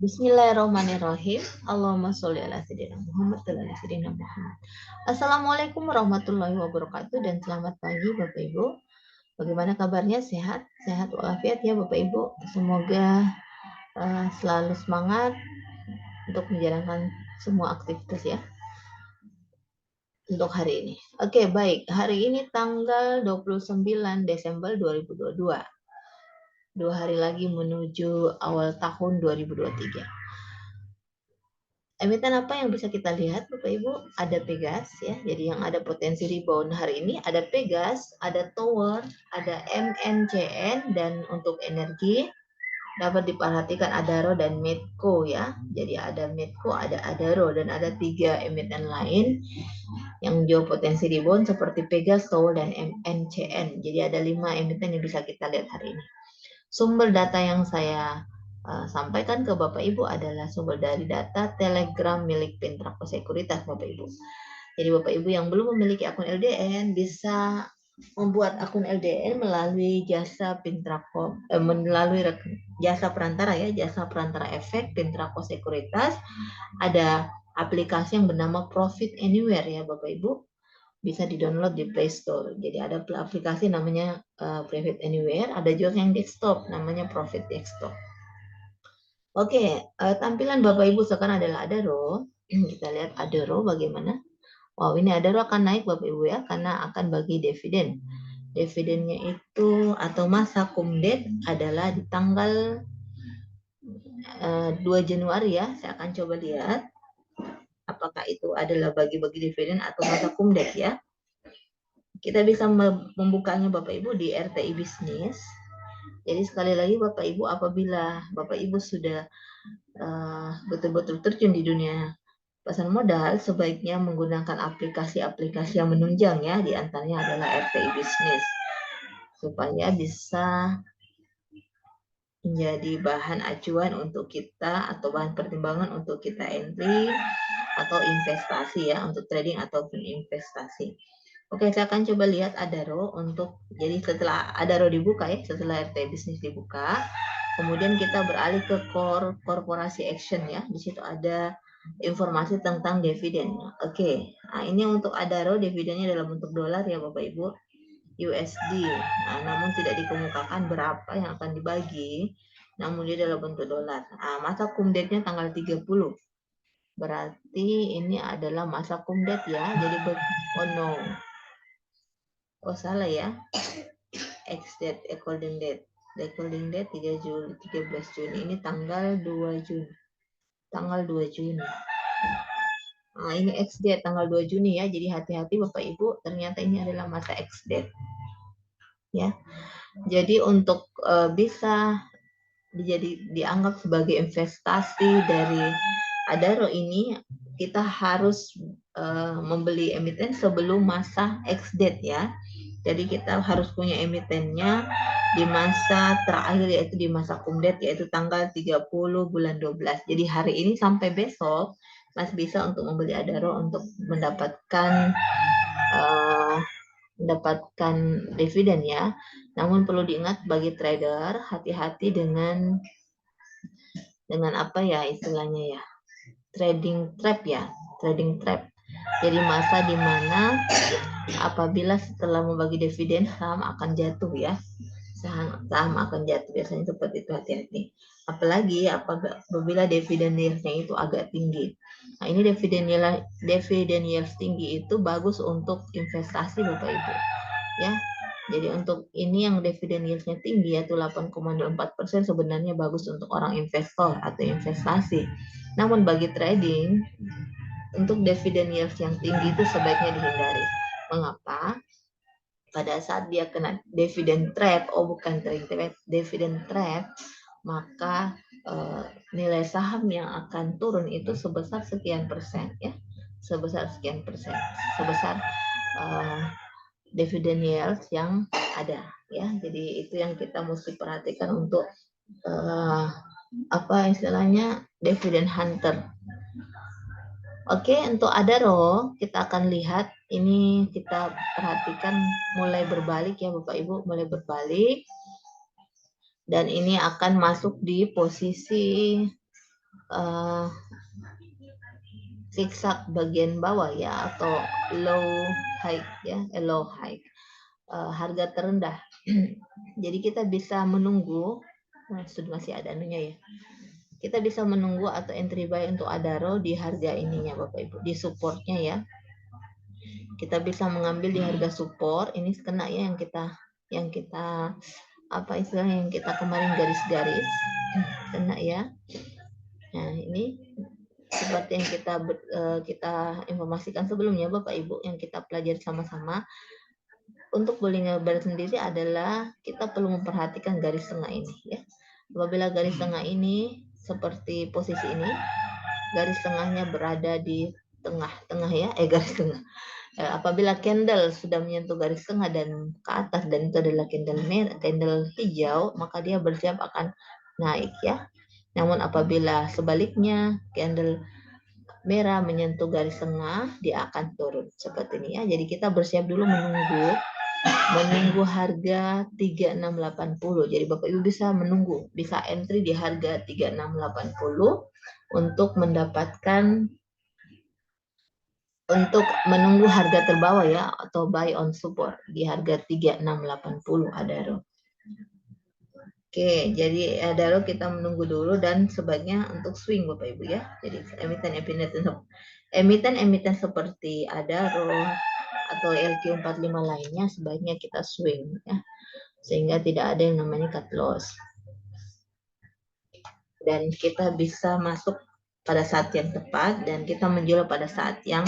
Bismillahirrahmanirrahim. Allahumma sholli ala sayyidina Muhammad wa ala sayyidina Muhammad. Assalamualaikum warahmatullahi wabarakatuh dan selamat pagi Bapak Ibu. Bagaimana kabarnya? Sehat? Sehat walafiat ya Bapak Ibu. Semoga selalu semangat untuk menjalankan semua aktivitas ya untuk hari ini. Oke, baik. Hari ini tanggal 29 Desember 2022. 2 hari lagi menuju awal tahun 2023. Emiten apa yang bisa kita lihat Bapak Ibu? Ada Pegas ya. Jadi yang ada potensi rebound hari ini ada Pegas, ada Tower, ada MNCN, dan untuk energi dapat diperhatikan Adaro dan Medco ya. Jadi ada Medco, ada Adaro, dan ada 3 emiten lain yang jauh potensi rebound seperti Pegas, Tower, dan MNCN. Jadi ada 5 emiten yang bisa kita lihat hari ini. Sumber data yang saya sampaikan ke Bapak Ibu adalah sumber dari data Telegram milik Pintraco Sekuritas Bapak Ibu. Jadi Bapak Ibu yang belum memiliki akun LDN bisa membuat akun LDN melalui jasa Pintraco, melalui jasa perantara ya, jasa perantara efek Pintraco Sekuritas. Ada aplikasi yang bernama Profit Anywhere ya Bapak Ibu. Bisa di-download di Play Store. Jadi ada aplikasi namanya Profit Anywhere, ada juga yang desktop namanya Profit Desktop. Oke, tampilan Bapak Ibu sekarang adalah Adaro. Kita lihat Adaro bagaimana. Wow, ini Adaro akan naik Bapak Ibu ya, karena akan bagi dividen. Dividennya itu atau masa kumdet adalah di tanggal 2 Januari ya. Saya akan coba lihat apakah itu adalah bagi-bagi dividen atau masa kumdet ya. Kita bisa membukanya Bapak Ibu di RTI Bisnis. Jadi sekali lagi Bapak Ibu, apabila Bapak Ibu sudah betul-betul terjun di dunia pasar modal, sebaiknya menggunakan aplikasi-aplikasi yang menunjang ya, di antaranya adalah RTI Bisnis, supaya bisa menjadi bahan acuan untuk kita atau bahan pertimbangan untuk kita entry atau investasi ya, untuk trading ataupun investasi. Oke, saya akan coba lihat Adaro untuk, jadi setelah Adaro dibuka ya, setelah RT Bisnis dibuka, kemudian kita beralih ke Korporasi Action ya. Di situ ada informasi tentang dividen. Oke, nah ini untuk Adaro dividennya dalam bentuk dolar ya Bapak Ibu, USD. Nah, namun tidak dikemukakan berapa yang akan dibagi, namun dia dalam bentuk dolar. Nah, masa kumdetnya tanggal 30. Berarti ini adalah masa kumdet ya. Jadi oh no. Oh salah ya. X date, according date. According date 13 Juni. Ini tanggal 2 Juni. Tanggal 2 Juni. Nah, ini X date tanggal 2 Juni ya. Jadi hati-hati Bapak Ibu, ternyata ini adalah masa X date. Ya. Jadi untuk bisa dianggap sebagai investasi dari Adaro ini, kita harus membeli emiten sebelum masa X date ya. Jadi kita harus punya emitennya di masa terakhir, yaitu di masa kumdet, yaitu tanggal 30 bulan 12. Jadi hari ini sampai besok masih bisa untuk membeli Adaro untuk mendapatkan dividen ya. Namun perlu diingat bagi trader, hati-hati dengan apa ya istilahnya ya, trading trap ya, trading trap. Jadi masa di mana apabila setelah membagi dividen saham akan jatuh ya, saham akan jatuh, biasanya seperti itu, hati-hati. Apalagi apabila dividen yieldnya itu agak tinggi. Nah, ini dividen yield tinggi itu bagus untuk investasi Bapak Ibu ya. Jadi untuk ini yang dividen yield-nya tinggi yaitu 8,24%, sebenarnya bagus untuk orang investor atau investasi. Namun bagi trading, untuk dividen yield yang tinggi itu sebaiknya dihindari. Mengapa? Pada saat dia kena dividen trap, bukan trading trap, dividen trap, maka nilai saham yang akan turun itu sebesar sekian persen ya, sebesar sekian persen, sebesar dividen yield yang ada ya. Jadi itu yang kita mesti perhatikan untuk apa istilahnya, dividen hunter. Oke, untuk Adaro kita akan lihat, ini kita perhatikan mulai berbalik ya Bapak Ibu, mulai berbalik, dan ini akan masuk di posisi zigzag bagian bawah ya, atau low high ya, low high, harga terendah. Jadi kita bisa menunggu, sudah masih ada anunya ya. Kita bisa menunggu atau entry buy untuk Adaro di harga ininya Bapak Ibu, di supportnya ya. Kita bisa mengambil di harga support, ini kena ya yang kita apa istilahnya, yang kita kemarin garis-garis kena ya. Nah ini seperti yang kita informasikan sebelumnya Bapak Ibu, yang kita pelajari sama-sama. Untuk bullion bar sendiri adalah kita perlu memperhatikan garis tengah ini ya. Apabila garis tengah ini seperti posisi ini, garis tengahnya berada di tengah-tengah ya, garis tengah. Apabila candle sudah menyentuh garis tengah dan ke atas, dan itu adalah candle hijau, maka dia bersiap akan naik ya. Namun apabila sebaliknya candle merah menyentuh garis tengah, dia akan turun seperti ini ya. Jadi kita bersiap dulu menunggu harga 3680. Jadi Bapak Ibu bisa menunggu, bisa entry di harga 3680 untuk menunggu harga terbawah ya, atau buy on support di harga 3680 Adaro. Oke, jadi Adaro kita menunggu dulu, dan sebaiknya untuk swing Bapak Ibu ya. Jadi emiten seperti Adaro atau LQ45 lainnya sebaiknya kita swing ya, sehingga tidak ada yang namanya cut loss. Dan kita bisa masuk pada saat yang tepat, dan kita menjual pada saat yang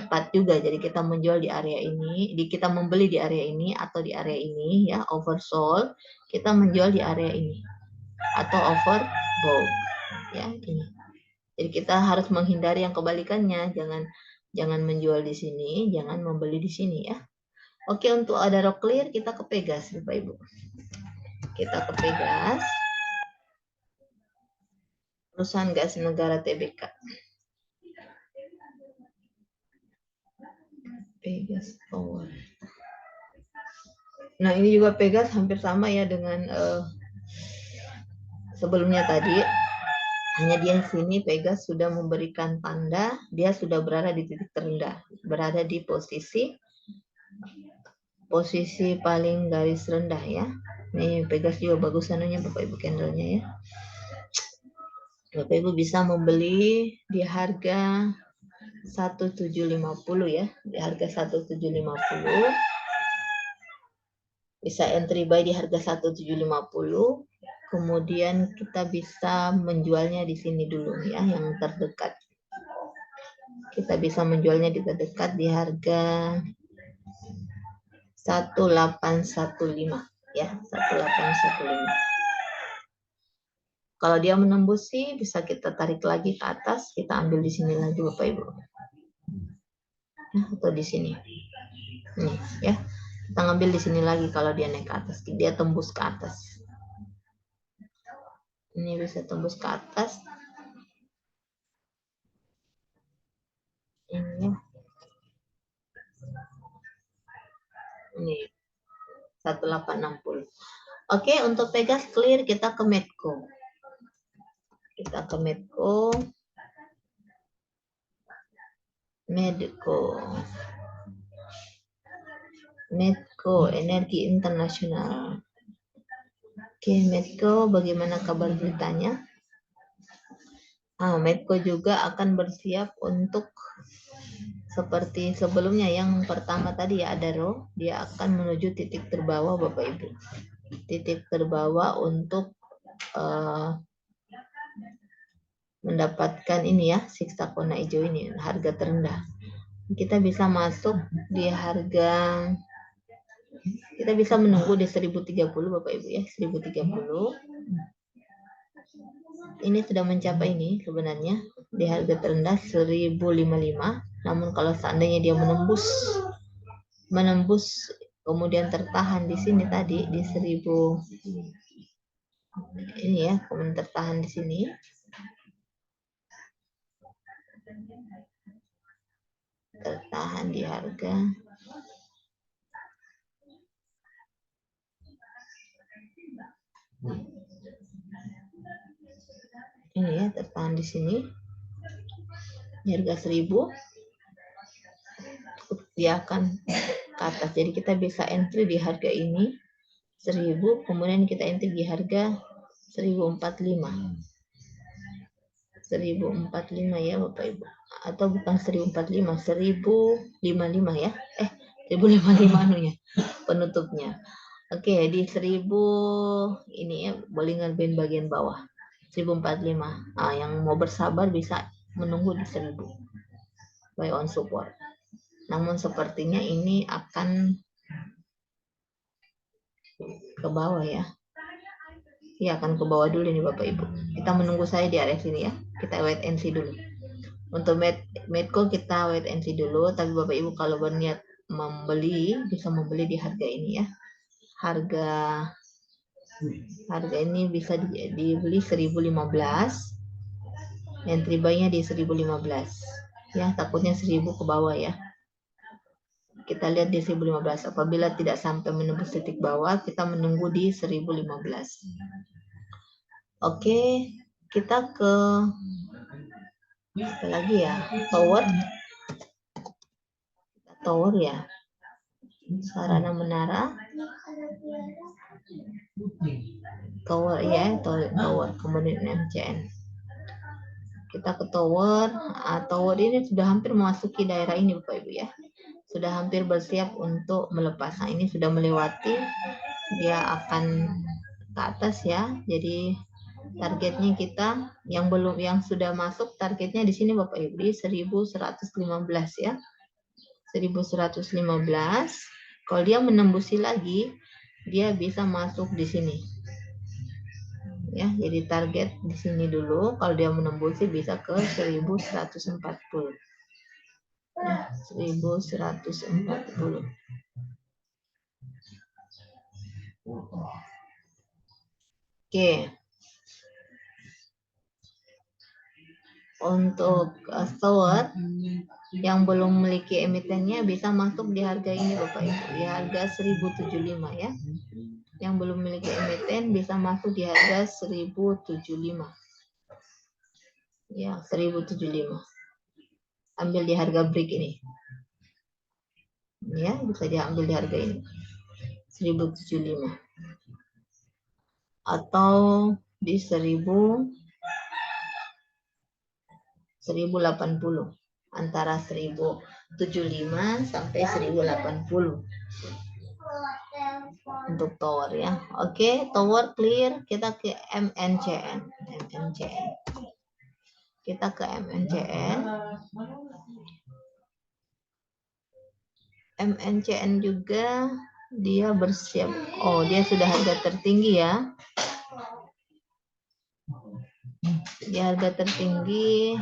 tepat juga. Jadi kita menjual di area ini, kita membeli di area ini atau di area ini ya, oversold, kita menjual di area ini atau overbought ya ini. Jadi kita harus menghindari yang kebalikannya, jangan menjual di sini, jangan membeli di sini ya. Oke, untuk Adaro clear kita ke Pegas Bapak Ibu. Kita ke Pegas. Perusahaan gas negara TBK. Pegas Power. Nah ini juga Pegas hampir sama ya dengan sebelumnya tadi. Hanya dia sini Pegas sudah memberikan tanda, dia sudah berada di titik terendah, berada di posisi paling garis rendah ya. Ini Pegas juga bagus anunya Bapak Ibu, candlenya ya. Bapak Ibu bisa membeli di harga 1750 ya, di harga 1750. Bisa entry buy di harga 1750. Kemudian kita bisa menjualnya di sini dulu ya, yang terdekat. Kita bisa menjualnya di terdekat di harga 1815 ya, 1815. Kalau dia menembus sih bisa kita tarik lagi ke atas, kita ambil di sini lagi Bapak Ibu. Nah, atau di sini. Nih ya. Kita ngambil di sini lagi kalau dia naik ke atas, dia tembus ke atas. Ini bisa tembus ke atas. Ini. Ini 1860. Oke, untuk Pegas clear, kita ke Medco. Kita ke Medco. Medco Energi Internasional. Oke, Medco bagaimana kabar beritanya? Medco juga akan bersiap untuk seperti sebelumnya, yang pertama tadi ya Adaro, dia akan menuju titik terbawah Bapak Ibu. Titik terbawah untuk mendapatkan ini ya, siksa kona hijau ini, harga terendah. Kita bisa masuk di harga, kita bisa menunggu di 1030 Bapak Ibu ya, 1030. Ini sudah mencapai ini sebenarnya di harga terendah 1055. Namun kalau seandainya dia menembus kemudian tertahan di sini tadi di 1000 ini ya, kemudian tertahan di sini. Tertahan di harga Ini ya, tertahan di sini. Di harga 1000 dia akan ke atas. Jadi kita bisa entry di harga ini 1000, kemudian kita entry di harga 1045. 1045 ya Bapak Ibu. Atau bukan 1045, 1055 ya. 1055 anunya penutupnya. Oke, di 1000 ini ya, boleh ngerjain bagian bawah. 1045. Yang mau bersabar bisa menunggu di 1000. Buy on support. Namun sepertinya ini akan ke bawah ya. Iya, akan ke bawah dulu nih Bapak Ibu. Kita menunggu saya di area sini ya. Kita wait and see dulu. Untuk Medco kita wait and see dulu. Tapi Bapak Ibu kalau berniat membeli, bisa membeli di harga ini ya. Harga ini bisa dibeli 1015. Entry buy-nya di 1015. Ya, takutnya 1000 ke bawah ya. Kita lihat di 1015. Apabila tidak sampai menembus titik bawah, kita menunggu di 1015. Oke, kita ke apa lagi ya? Tower ya. Sarana menara. Tower ya, tower kemudian MCN. Kita ke tower. Tower ini sudah hampir memasuki daerah ini Bapak Ibu ya. Sudah hampir bersiap untuk melepas. Nah, ini sudah melewati, dia akan ke atas ya. Jadi targetnya kita yang sudah masuk targetnya di sini Bapak Ibu di 1115 ya. 1115. Kalau dia menembusi lagi, dia bisa masuk di sini. Ya, jadi target di sini dulu. Kalau dia menembusi bisa ke 1140. Ya, 1140. Oke. Untuk tower yang belum memiliki emitennya bisa masuk di harga ini Bapak Ibu, di harga 1075 ya. Yang belum memiliki emiten bisa masuk di harga 1075. Ya, 1075. Ambil di harga break ini. Ya, bisa diambil di harga ini. 1075. Atau di 1080. Antara 1075 sampai 1080. Untuk tower ya. Oke, tower clear. Kita ke MNCN. Kita ke MNCN. MNCN juga dia bersiap. Oh, dia sudah harga tertinggi ya. Di harga tertinggi.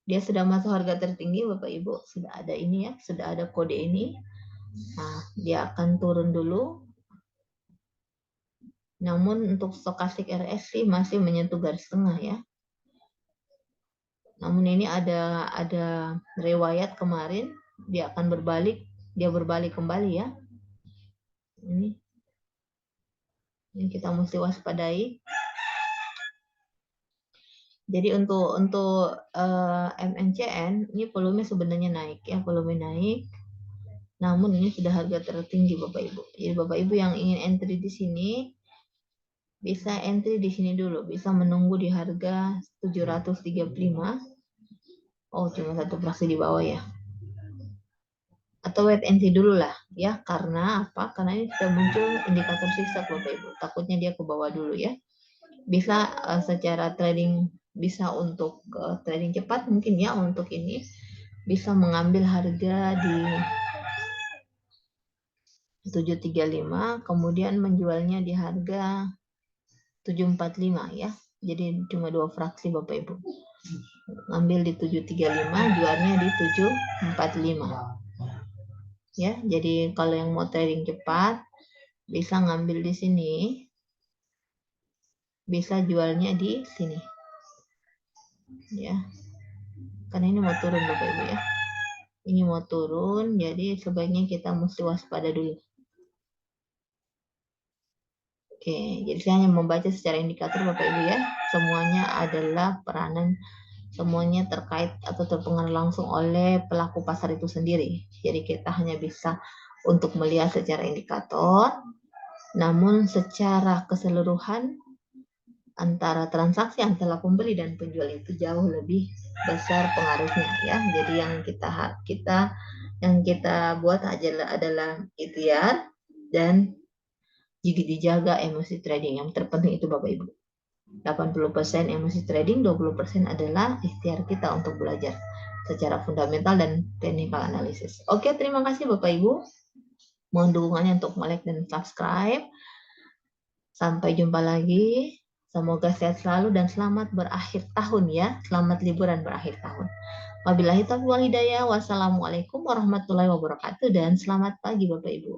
Dia sudah masuk harga tertinggi Bapak Ibu, sudah ada ini ya, sudah ada kode ini. Nah, dia akan turun dulu. Namun untuk stokastik RSI masih menyentuh garis tengah ya. Namun ini ada riwayat kemarin dia akan berbalik, dia berbalik kembali ya. Ini kita mesti waspadai. Jadi untuk MNCN ini volume sebenarnya naik ya, volume naik. Namun ini sudah harga tertinggi Bapak Ibu. Jadi Bapak Ibu yang ingin entry di sini bisa entry di sini dulu, bisa menunggu di harga 735. Oh, cuma satu fraksi di bawah ya. Atau wait and see dulu lah ya, karena apa? Karena ini sudah muncul indikator zigzag Bapak Ibu. Takutnya dia ke bawah dulu ya. Bisa secara trading, bisa untuk trading cepat mungkin ya, untuk ini bisa mengambil harga di 735, kemudian menjualnya di harga 745 ya. Jadi cuma dua fraksi Bapak Ibu. Ngambil di 735, jualnya di 745. Ya, jadi kalau yang mau trading cepat bisa ngambil di sini. Bisa jualnya di sini. Ya. Karena ini mau turun Bapak Ibu ya. Ini mau turun, jadi sebaiknya kita mesti waspada dulu. Oke, jadi saya hanya membaca secara indikator Bapak Ibu ya. Semuanya adalah peranan, semuanya terkait atau terpengaruh langsung oleh pelaku pasar itu sendiri. Jadi kita hanya bisa untuk melihat secara indikator, namun secara keseluruhan antara transaksi antara pembeli dan penjual itu jauh lebih besar pengaruhnya ya. Jadi yang kita buat adalah ikhtiar dan jika dijaga emosi trading. Yang terpenting itu Bapak Ibu. 80% emosi trading, 20% adalah ikhtiar kita untuk belajar secara fundamental dan technical analysis. Oke, terima kasih Bapak Ibu. Mohon dukungannya untuk like dan subscribe. Sampai jumpa lagi. Semoga sehat selalu dan selamat berakhir tahun ya. Selamat liburan berakhir tahun. Wabillahi taufiq wal hidayah. Wassalamualaikum warahmatullahi wabarakatuh dan selamat pagi Bapak Ibu.